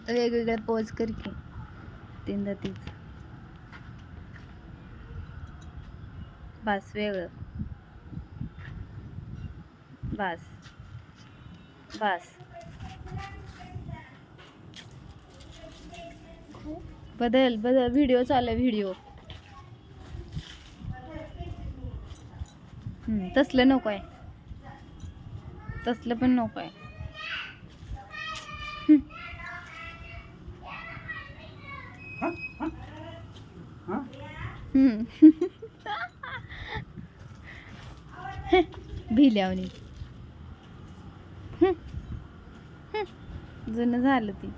वेगवेगळ्या पोज कर की तीनदा तीच. बस वेगळं. बस बस. बदल बदल. व्हिडिओ चालू आहे व्हिडिओ. तसलं नको आहे. तसलं पण नको आहे. भिल्यावणी. जुनं झालं ती.